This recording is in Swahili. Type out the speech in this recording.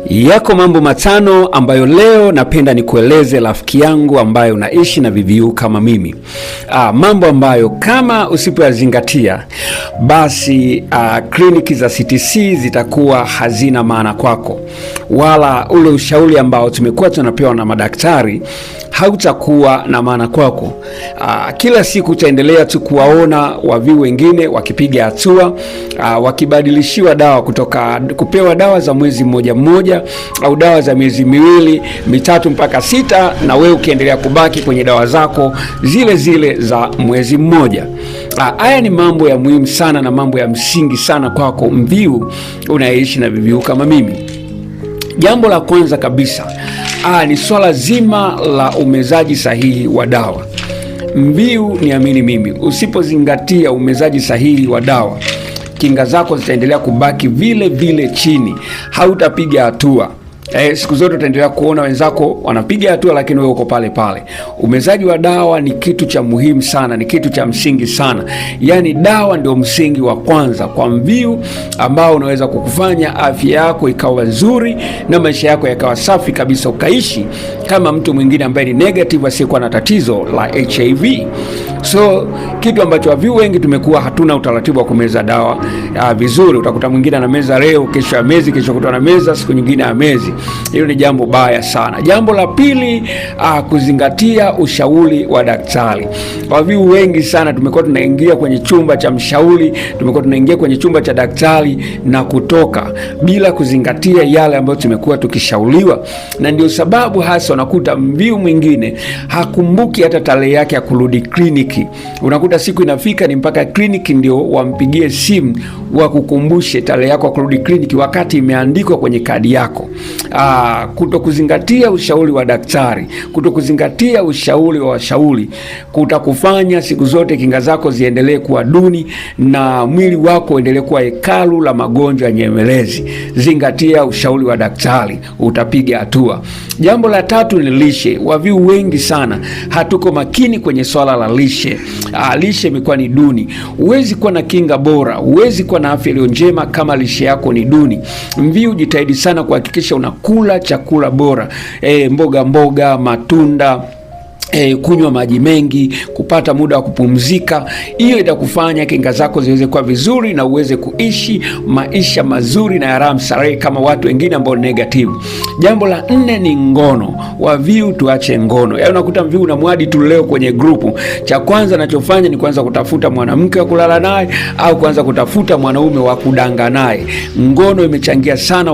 Yako mambo matano ambayo leo napenda nikueleze rafiki yangu ambayo unaishi na VVU kama mimi. Mambo ambayo kama usipoyazingatia basi kliniki za CTC zitakuwa hazina maana kwako, wala ule ushauri ambao tumekuwa tunapewa na madaktari hautakuwa na maana kwako. Kila siku utaendelea tu kuwaona waviu wengine wakipiga hatua, wakibadilishiwa dawa kutoka kupewa dawa za mwezi mmoja au dawa za miezi miwili, mitatu mpaka 6, na wewe ukiendelea kubaki kwenye dawa zako zile zile za mwezi mmoja. Haya ni mambo ya muhimu sana na mambo ya msingi sana kwako mviu unaishi na VVU kama mimi. Jambo la kwanza kabisa ni swala zima la umezaji sahihi wa dawa. Mviu, niamini mimi, usipozingatia umezaji sahihi wa dawa, kinga zako zitaendelea kubaki vile vile chini, hautapiga hatua. Siku zote utaendelea kuona wenzako wanapiga hatua, lakini wewe uko pale pale. Umezaji wa dawa ni kitu cha muhimu sana, ni kitu cha msingi sana. Yaani dawa ndio msingi wa kwanza kwa mviu ambao unaweza kukufanya afya yako ikawa nzuri na maisha yako yakawa safi kabisa, ukaishi kama mtu mwingine ambaye ni negative, asiyekuwa na tatizo la HIV. So kitu ambacho waviu wengi tumekuwa hatuna utaratibu wa kumeza dawa vizuri. Utakuta mwingine anameza leo, kesho amezi, kesho kutwa anameza, siku nyingine amezi. Hilo ni jambo baya sana. Jambo la pili, kuzingatia ushauri wa daktari. Waviu wengi sana tumekuwa tunaingia kwenye chumba cha mshauri, tumekuwa tunaingia kwenye chumba cha daktari na kutoka bila kuzingatia yale ambayo tumekuwa tukishauriwa, na ndio sababu hasa unakuta mviu mwingine hakumbuki hata tarehe yake ya kurudi kliniki. Unakuta siku inafika ni mpaka kliniki ndio wampigie simu wakukumbushe tarehe yako ya kurudi kliniki, wakati imeandikwa kwenye kadi yako. Kutokuzingatia ushauri wa daktari, kutokuzingatia ushauri wa washauri kutakufanya siku zote kinga zako ziendelee kuwa duni na mwili wako uendelee kuwa hekalu la magonjwa nyemelezi. Zingatia ushauri wa daktari, utapiga hatua. Jambo la tatu ni lishe. Waviu wengi sana hatuko makini kwenye swala la lishe. Lishe imekuwa ni duni. Huwezi kuwa na kinga bora, huwezi kuwa na afya iliyo njema kama lishe yako ni duni. Mviu, jitahidi sana kuhakikisha unakula chakula bora, mboga, matunda, kunywa maji mengi, kupata muda wa kupumzika. Hiyo itakufanya kinga zako ziweze kuwa vizuri na uweze kuishi maisha mazuri na ya raha mstarehe kama watu wengine ambao negative. Jambo la 4 ni ngono. Waviu tuache ngono. Yaani unakuta mviu unamwadi tu leo kwenye grupu, cha kwanza anachofanya ni kuanza kutafuta mwanamke wa kulala naye au kuanza kutafuta mwanaume wa kudanga naye. Ngono imechangia sana